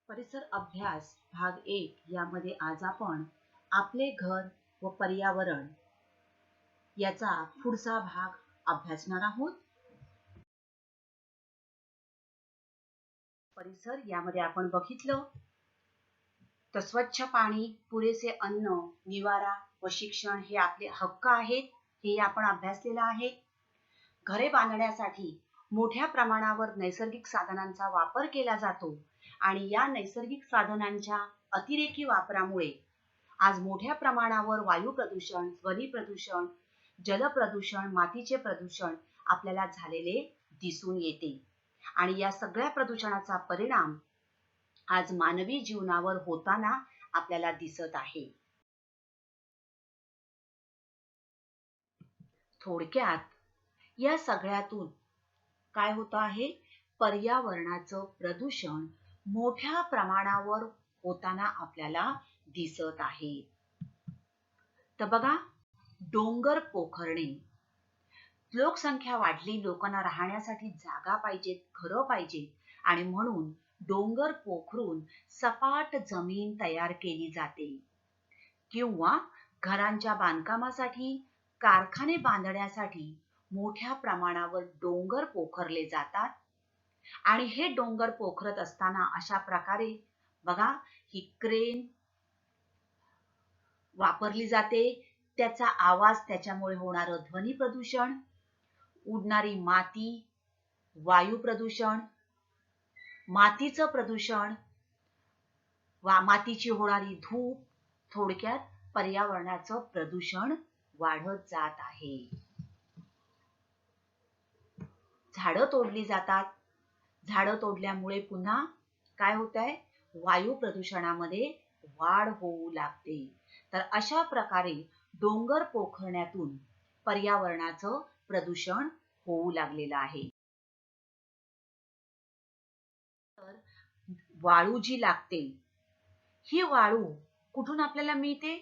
परिसर अभ्यास भाग 1 यामध्ये आज आपण आपले घर व पर्यावरण याचा पुढचा भाग अभ्यासणार आहोत. परिसर यामध्ये आपण बघितलं तर स्वच्छ पाणी, पुरेसे अन्न, निवारा व शिक्षण हे आपले हक्क आहेत. हे आपण अभ्यासलेलं आहे. घरे बांधण्यासाठी मोठ्या प्रमाणावर नैसर्गिक साधनांचा वापर केला जातो आणि या नैसर्गिक साधनांच्या अतिरेकी वापरामुळे आज मोठ्या प्रमाणावर वायू प्रदूषण, ध्वनी प्रदूषण, जल प्रदूषण, मातीचे प्रदूषण आपल्याला झालेले दिसून येते आणि या सगळ्या प्रदूषणाचा परिणाम आज मानवी जीवनावर होताना आपल्याला दिसत आहे. थोडक्यात या सगळ्यातून काय होत आहे? पर्यावरणाचं प्रदूषण मोठ्या प्रमाणावर होताना आपल्याला दिसत आहे. तर बघा, डोंगर पोखरणे, लोकसंख्या वाढली, लोकांना राहण्यासाठी जागा पाहिजेत, घरं पाहिजेत आणि म्हणून डोंगर पोखरून सपाट जमीन तयार केली जाते किंवा घरांच्या बांधकामासाठी, कारखाने बांधण्यासाठी मोठ्या प्रमाणावर डोंगर पोखरले जातात आणि हे डोंगर पोखरत असताना अशा प्रकारे बघा, ही क्रेन वापरली जाते. त्याचा आवाज, त्याच्यामुळे होणारं ध्वनी प्रदूषण, उडणारी माती, वायू प्रदूषण, मातीचं प्रदूषण, मातीची होणारी धूप, थोडक्यात पर्यावरणाचं प्रदूषण वाढत जात आहे. झाडं तोडली जातात. झाडं तोडल्यामुळे पुन्हा काय होत आहे? वायू प्रदूषणामध्ये वाढ होऊ लागते. तर अशा प्रकारे डोंगर पोखरण्यातून पर्यावरणाचं प्रदूषण होऊ लागलेलं आहे. तर वाळू जी लागते, ही वाळू कुठून आपल्याला मिळते?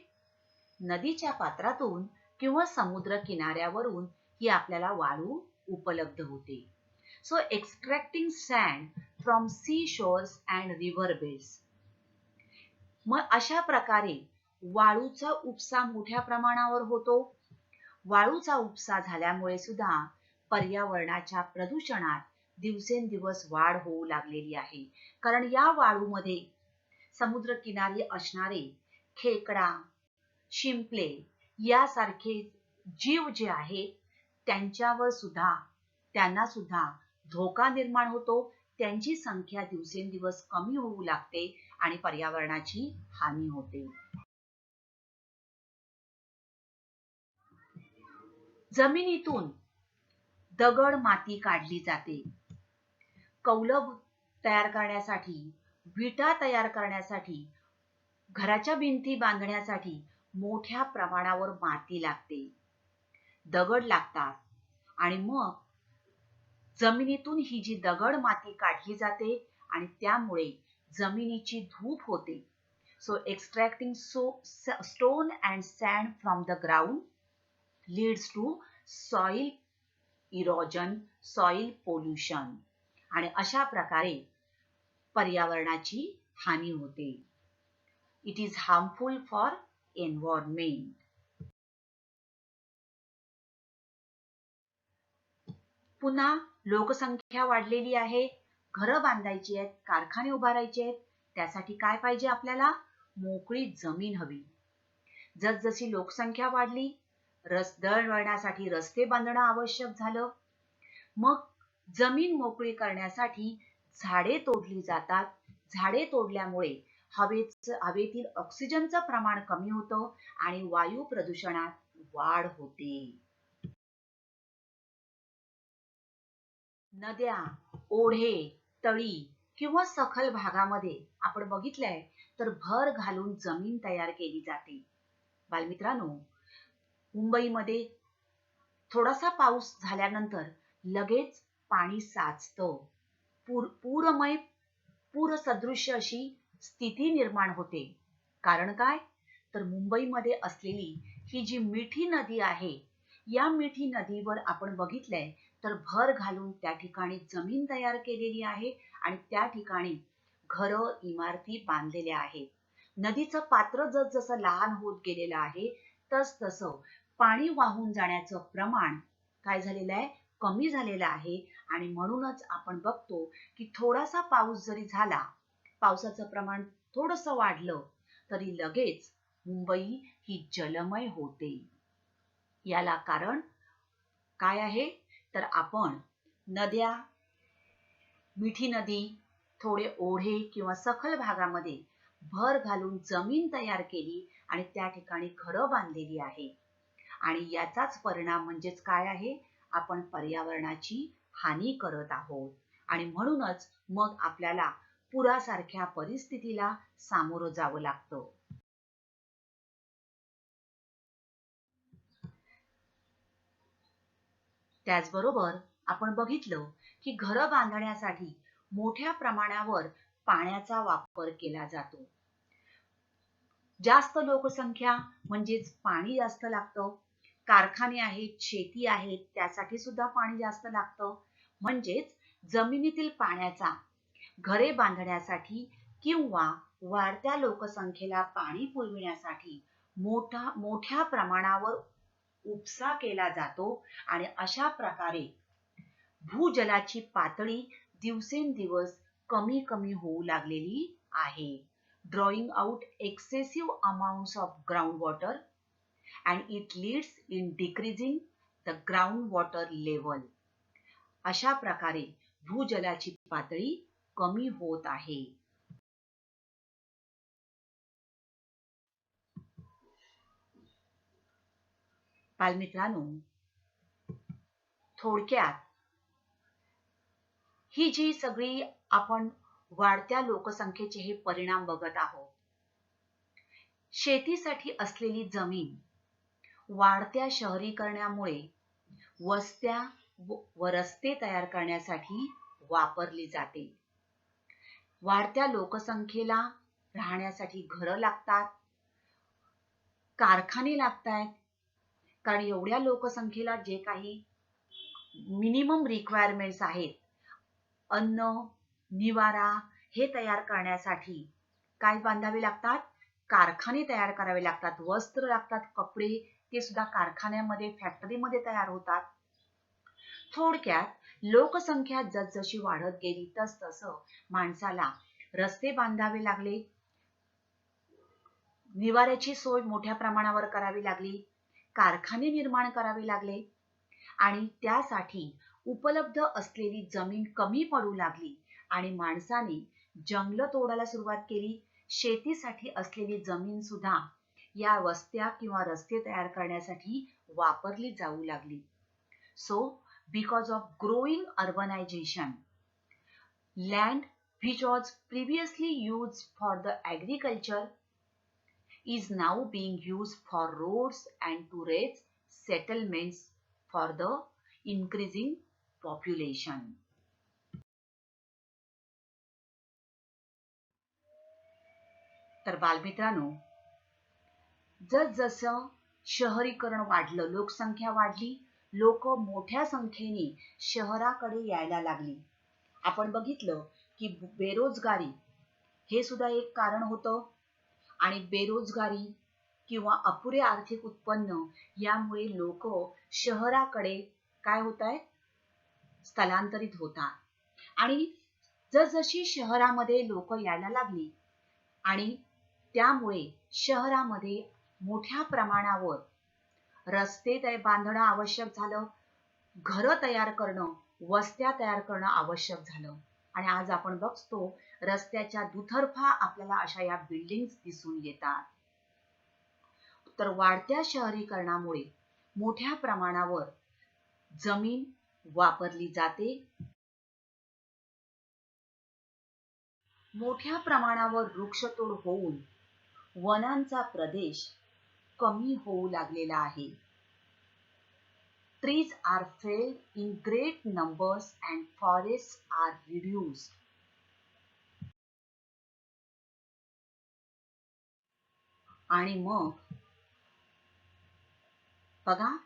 नदीच्या पात्रातून किंवा समुद्र किनाऱ्यावरून ही आपल्याला वाळू उपलब्ध होते. So extracting sand from seashores and river beds. मग अशा प्रकारे वाळूचा उपसा मोठ्या प्रमाणावर होतो. वाळूचा उपसा झाल्यामुळे सुद्धा पर्यावरणाच्या प्रदूषणात दिवसेंदिवस वाढ होऊ लागलेली आहे. कारण या वाळूमध्ये समुद्रकिनारी असणारे खेकडा, शिंपले यासारखे जीव जे आहेत त्यांच्यावर सुद्धा, त्यांना सुद्धा धोका निर्माण होतो. त्यांची संख्या दिवसेंदिवस कमी होऊ लागते आणि पर्यावरणाची हानी होते. जमिनीतून दगड माती काढली जाते. कौलब तयार करण्यासाठी, विटा तयार करण्यासाठी, घराच्या भिंती बांधण्यासाठी मोठ्या प्रमाणावर माती लागते, दगड लागतात आणि मग जमिनीतून ही जी दगड माती काढली जाते आणि त्यामुळे जमिनीची धूप होते. So extracting stone and sand from the ground leads to soil erosion, soil pollution. आणि अशा प्रकारे पर्यावरणाची हानी होते. It is harmful for environment. पुन्हा लोकसंख्या वाढलेली आहे, घरं बांधायची आहेत, कारखाने उभारायचे आहेत. त्यासाठी काय पाहिजे आपल्याला? मोकळी जमीन हवी. जसजशी लोकसंख्या वाढली, दळणवळणासाठी रस्ते बांधणं आवश्यक झालं. मग जमीन मोकळी करण्यासाठी झाडे तोडली जातात. झाडे तोडल्यामुळे हवेतील ऑक्सिजनचं प्रमाण कमी होतं आणि वायू प्रदूषणात वाढ होते. नद्या, ओढे, तळी किंवा सखल भागामध्ये आपण बघितलंय तर भर घालून जमीन तयार केली जाते. बालमित्रांनो, मुंबईमध्ये थोडासा पाऊस झाल्यानंतर लगेच पाणी साचतं. पूरसदृश्य अशी स्थिती निर्माण होते. कारण काय? तर मुंबईमध्ये असलेली ही जी मिठी नदी आहे, या मिठी नदीवर आपण बघितलंय तर भर घालून त्या ठिकाणी जमीन तयार केलेली आहे आणि त्या ठिकाणी घरं, इमारती बांधलेल्या आहेत. नदीचं पात्र जसं लहान होत गेलेलं आहे, तसं पाणी वाहून जाण्याचं प्रमाण काय झालेलं आहे, कमी झालेलं आहे. आणि म्हणूनच आपण बघतो की थोडासा पाऊस जरी झाला, पावसाचं प्रमाण थोडंसं वाढलं, तरी लगेच मुंबई ही जलमय होते. याला कारण काय आहे, तर आपण नद्या, मिठी नदी, थोडे ओढे किंवा सखल भागामध्ये भर घालून जमीन तयार केली आणि त्या ठिकाणी घरं बांधलेली आहे. आणि याचाच परिणाम म्हणजेच काय आहे, आपण पर्यावरणाची हानी करत आहोत. आणि म्हणूनच मग आपल्याला पुरासारख्या परिस्थितीला सामोरं जावं लागतं. त्याचबरोबर आपण बघितलं की घरं बांधण्यासाठी मोठ्या प्रमाणावर पाण्याचा वापर केला जातो. जास्त लोकसंख्या म्हणजेच पाणी जास्त लागतं. कारखाने आहेत, शेती आहेत, त्यासाठी सुद्धा पाणी जास्त लागतं. म्हणजेच जमिनीतील पाण्याचा घरे बांधण्यासाठी किंवा वाढत्या लोकसंख्येला पाणी पुरविण्यासाठी मोठ्या प्रमाणावर उपसा केला जातो. आणि अशा प्रकारे भूजलाची पातळी दिवसेंदिवस कमी होऊ लागलेली आहे. Drawing out excessive amounts of groundwater and it leads in decreasing the groundwater level. अशा प्रकारे भूजलाची पातळी कमी होत आहे. बालमित्रांनो, थोडक्यात ही जी सगळी आपण वाढत्या लोकसंख्येचे हे परिणाम बघत आहोत. शेतीसाठी असलेली जमीन वाढत्या शहरीकरणामुळे वस्त्या व रस्ते तयार करण्यासाठी वापरली जाते. वाढत्या लोकसंख्येला राहण्यासाठी घरं लागतात, कारखाने लागतात. कारण एवढ्या लोकसंख्येला जे काही मिनिमम रिक्वायरमेंट्स आहेत, अन्न, निवारा हे तयार करण्यासाठी काय बांधावे लागतात, कारखाने तयार करावे लागतात. वस्त्र लागतात, कपडे, ते सुद्धा कारखान्यामध्ये, फॅक्टरीमध्ये तयार होतात. थोडक्यात लोकसंख्या जसजशी वाढत गेली तसं माणसाला रस्ते बांधावे लागले, निवाऱ्याची सोय मोठ्या प्रमाणावर करावी लागली, कारखाने निर्माण करावे लागले आणि त्यासाठी उपलब्ध असलेली जमीन कमी पडू लागली आणि माणसाने जंगल तोडायला सुरुवात केली. शेतीसाठी असलेली जमीन सुद्धा या वस्त्या किंवा रस्ते तयार करण्यासाठी वापरली जाऊ लागली. So, because of growing urbanization, land which was previously used for the agriculture is now being used for roads and to raise settlements for the increasing population. तर बालमित्रांनो, जसं शहरीकरण वाढलं, लोकसंख्या वाढली, लोक मोठ्या संख्येने शहराकडे यायला लागली. आपण बघितलं की बेरोजगारी हे सुद्धा एक कारण होतं. आणि बेरोजगारी किंवा अपुरे आर्थिक उत्पन्न यामुळे लोक शहराकडे काय होत आहेत, स्थलांतरित होतात. आणि जसजशी शहरामध्ये लोक यायला लागली आणि त्यामुळे शहरामध्ये मोठ्या प्रमाणावर रस्ते बांधणं आवश्यक झालं, घरं तयार करणं, वस्त्या तयार करणं आवश्यक झालं. आणि आज आपण बघतो रस्त्याच्या दुतर्फा आपल्याला अशा या बिल्डिंग्स दिसून येतात. तर वाढत्या शहरीकरणामुळे मोठ्या प्रमाणावर जमीन वापरली जाते. मोठ्या प्रमाणावर वृक्षतोड होऊन वनांचा प्रदेश कमी होऊ लागलेला आहे. Trees are felled in great numbers and forests are reduced. आणि मग बघा,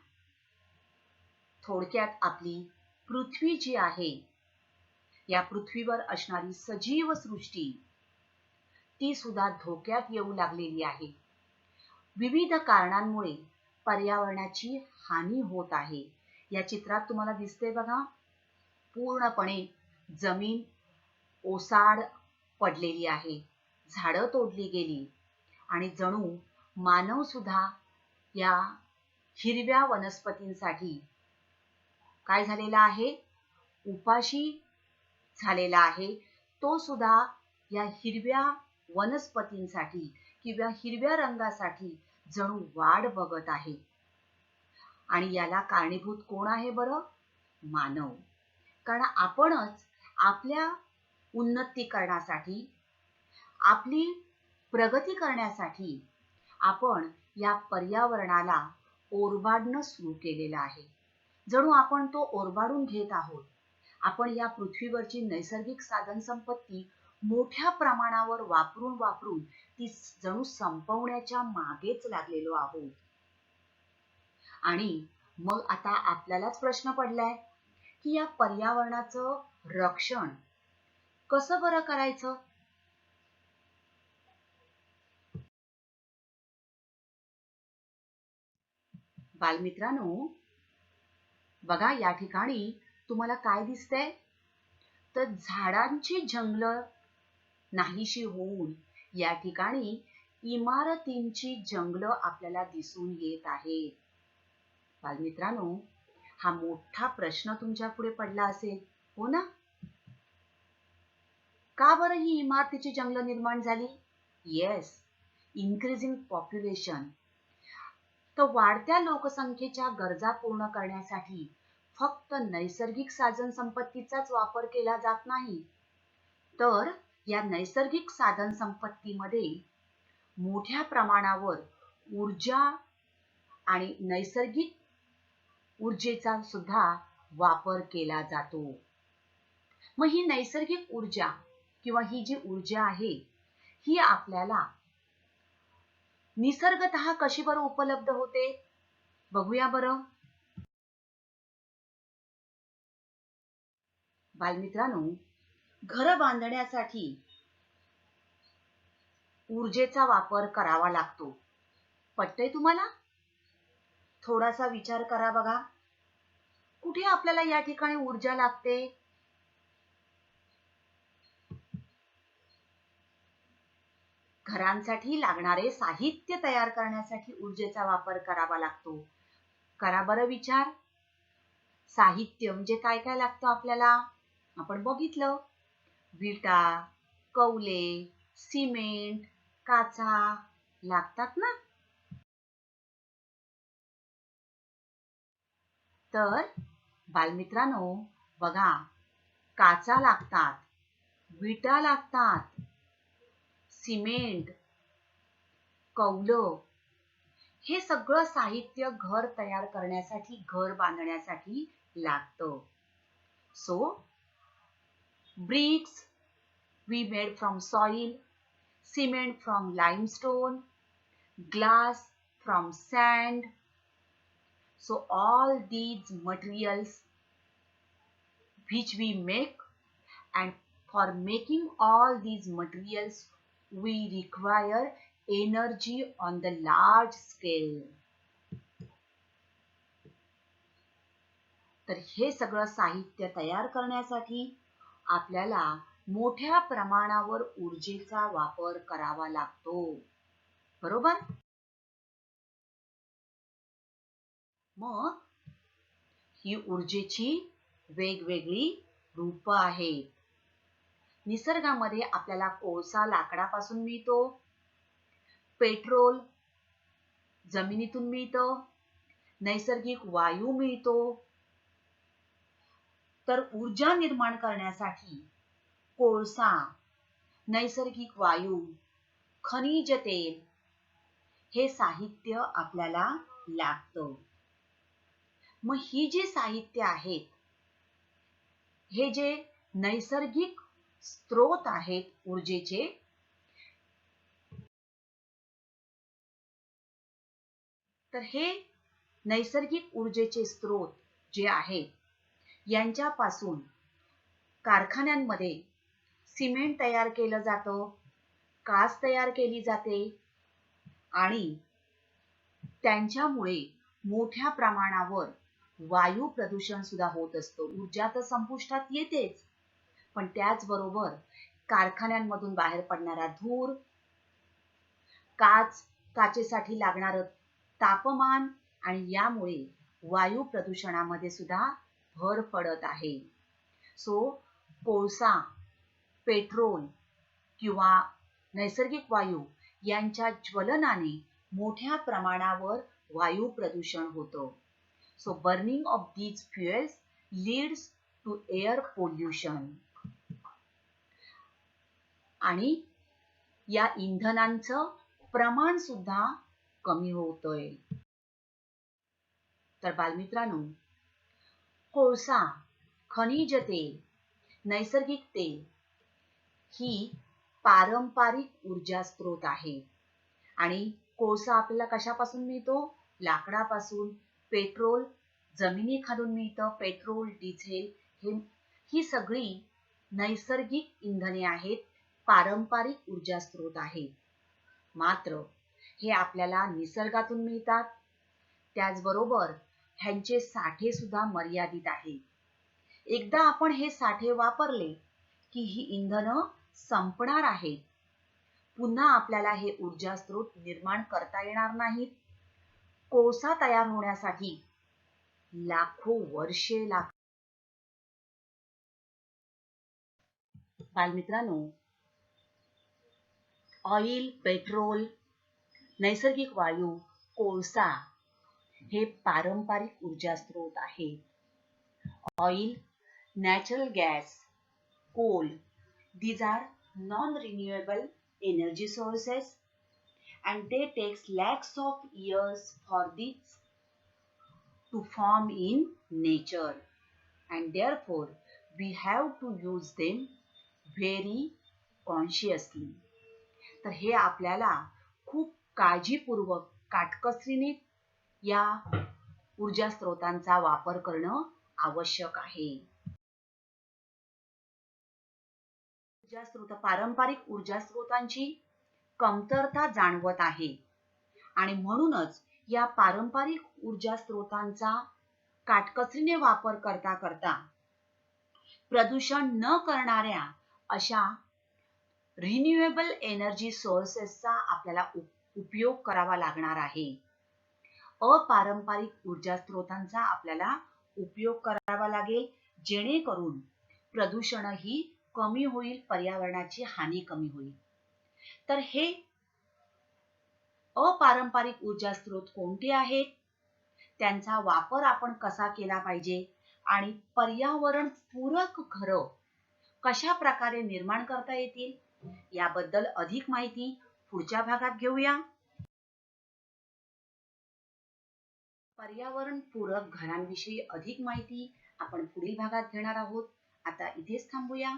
थोडक्यात आपली पृथ्वी जी आहे, या पृथ्वीवर असणारी सजीव सृष्टी ती सुद्धा धोक्यात येऊ लागलेली आहे. विविध कारणांमुळे पर्यावरणाची हानी होत आहे. या चित्रात तुम्हाला दिसते बघा, पूर्णपणे जमीन ओसाड पडलेली आहे, झाडं तोडली गेली आणि जणू मानव सुद्धा या हिरव्या वनस्पतींसाठी काय झालेला आहे, उपाशी झालेला आहे. तो सुद्धा या हिरव्या वनस्पतींसाठी किंवा हिरव्या रंगासाठी जणू वाट बघत आहे. आणि याला कारणीभूत कोण आहे बरं? मानव. कारण आपणच आपल्या उन्नतीकरणासाठी, आपली प्रगती करण्यासाठी आपण या पर्यावरणाला ओरबाडणं सुरू केलेलं आहे. जणू आपण तो ओरबाडून घेत आहोत. आपण या पृथ्वीवरची नैसर्गिक साधन संपत्ती मोठ्या प्रमाणावर वापरून ती जणू संपवण्याच्या मागेच लागलेलो आहोत. आणि मग आता आपल्यालाच प्रश्न पडलाय की या पर्यावरणाचं रक्षण कसं बरं करायचं? बालमित्रांनो, बघा या ठिकाणी तुम्हाला काय दिसतंय? तर झाडांची जंगलं नाहीशी होऊन या ठिकाणी इमारतींची जंगलं आपल्याला दिसून येत आहेत. बालमित्रांनो, हा मोठा प्रश्न तुमच्या पुढे पडला असेल, हो ना? का बरं ही इमारतीची जंगलं निर्माण झाली? Yes, increasing population. तर वाढत्या लोकसंख्येच्या गरजा पूर्ण करण्यासाठी फक्त नैसर्गिक साधन संपत्तीचाच वापर केला जात नाही, तर या नैसर्गिक साधन संपत्तीमध्ये मोठ्या प्रमाणावर ऊर्जा आणि नैसर्गिक ऊर्जेचा सुद्धा वापर केला जातो. मग ही नैसर्गिक ऊर्जा किंवा ही जी ऊर्जा आहे ही आपल्याला निसर्गतः कशी बरं उपलब्ध होते? बघूया बरं. बालमित्रांनो, घर बांधण्यासाठी ऊर्जेचा वापर करावा लागतो. पटतंय तुम्हाला? थोडासा विचार करा बघा. कुठे आपल्याला या ठिकाणी ऊर्जा लागते? घरांसाठी लागणारे साहित्य तयार करण्यासाठी ऊर्जेचा वापर करावा लागतो. करा बरं विचार. साहित्य म्हणजे काय काय लागतं आपल्याला? आपण बघितलं. विटा, कौले, सिमेंट, काचा लागतात ना? तर बालमित्रांनो, बघा, काचा लागतात, विटा लागतात, सिमेंट, कौलं, हे सगळं साहित्य घर तयार करण्यासाठी, घर बांधण्यासाठी लागतं. So, bricks we made from soil, cement from limestone, glass from sand. So all these materials which we make, and for making all these materials we require energy on the large scale. तर हे सगळं साहित्य तयार करण्यासाठी आपल्याला मोठ्या प्रमाणावर ऊर्जेचा वापर करावा लागतो. बरोबर? मग ही ऊर्जेची वेगवेगळी रूप आहेत. निसर्गामध्ये आपल्याला कोळसा लाकडापासून मिळतो, पेट्रोल जमिनीतून मिळतं, नैसर्गिक वायू मिळतो. तर ऊर्जा निर्माण करण्यासाठी कोळसा, नैसर्गिक वायू, खनिज तेल हे साहित्य आपल्याला लागतं. मग ही जी साहित्य आहेत, हे जे नैसर्गिक स्रोत आहेत ऊर्जेचे, तर हे नैसर्गिक ऊर्जेचे स्रोत जे आहेत यांच्यापासून कारखान्यांमध्ये सिमेंट तयार केलं जातं, काच तयार केली जाते आणि त्यांच्यामुळे मोठ्या प्रमाणावर वायू प्रदूषण सुद्धा होत असतं. ऊर्जा तर संपुष्टात येतेच, पण त्याचबरोबर कारखान्यांमधून बाहेर पडणारा धूर, काचेसाठी लागणारं तापमान आणि यामुळे वायू प्रदूषणामध्ये सुद्धा भर पडत आहे. कोळसा, पेट्रोल किंवा नैसर्गिक वायू यांच्या ज्वलनाने मोठ्या प्रमाणावर वायू प्रदूषण होतं. Burning of these fuels leads to air pollution. आणि या इंधनांचं प्रमाण सुद्धा कमी होतोय. तर बालमित्रांनो, कोळसा, खनिज तेल, नैसर्गिक तेल ही पारंपरिक ऊर्जा स्रोत आहे आणि कोळसा आपल्याला कशापासून मिळतो? लाकडापासून. पेट्रोल जमिनीखालून मिळतं. पेट्रोल, डिझेल ही सगळी नैसर्गिक इंधने आहेत, पारंपरिक ऊर्जा स्रोत आहेत. मात्र हे आपल्याला निसर्गातून मिळतात. त्याचबरोबर ह्यांचे साठे सुद्धा मर्यादित आहेत. एकदा आपण हे साठे वापरले की ही इंधनं संपणार आहेत. पुन्हा आपल्याला हे ऊर्जा स्रोत निर्माण करता येणार नाहीत. कोळसा तयार होण्यासाठी लाखो वर्षे लागतात. बालमित्रांनो, ऑइल, पेट्रोल, नैसर्गिक वायू, कोळसा हे पारंपरिक ऊर्जा स्रोत आहेत. Oil, natural gas, coal, these are non-renewable energy sources and they takes lakhs of years for this to form in nature and therefore we have to use them very consciously. तर हे आपल्याला खूप काळजीपूर्वक, काटकसरीने या ऊर्जा स्रोतांचा वापर करणं आवश्यक आहे. पारंपरिक ऊर्जा स्रोतांची कमतरता जाणवत आहे आणि म्हणूनच या पारंपरिक ऊर्जा स्रोतांचा काटकसरीने वापर करता करता प्रदूषण न करणाऱ्या अशा रिन्युएबल एनर्जी सोर्सेसचा आपल्याला उपयोग करावा लागणार आहे. अपारंपरिक ऊर्जा स्रोतांचा आपल्याला उपयोग करावा लागेल, जेणेकरून प्रदूषणही कमी होईल, पर्यावरणाची हानी कमी होईल. तर हे अपारंपरिक ऊर्जा स्रोत कोणते आहेत, त्यांचा वापर आपण कसा केला पाहिजे आणि पर्यावरण पूरक घरं कशा प्रकारे निर्माण करता येतील याबद्दल अधिक माहिती पुढच्या भागात घेऊया. पर्यावरण पूरक घरांविषयी अधिक माहिती आपण पुढील भागात घेणार आहोत. आता इथेच थांबूया.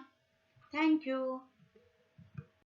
Thank you.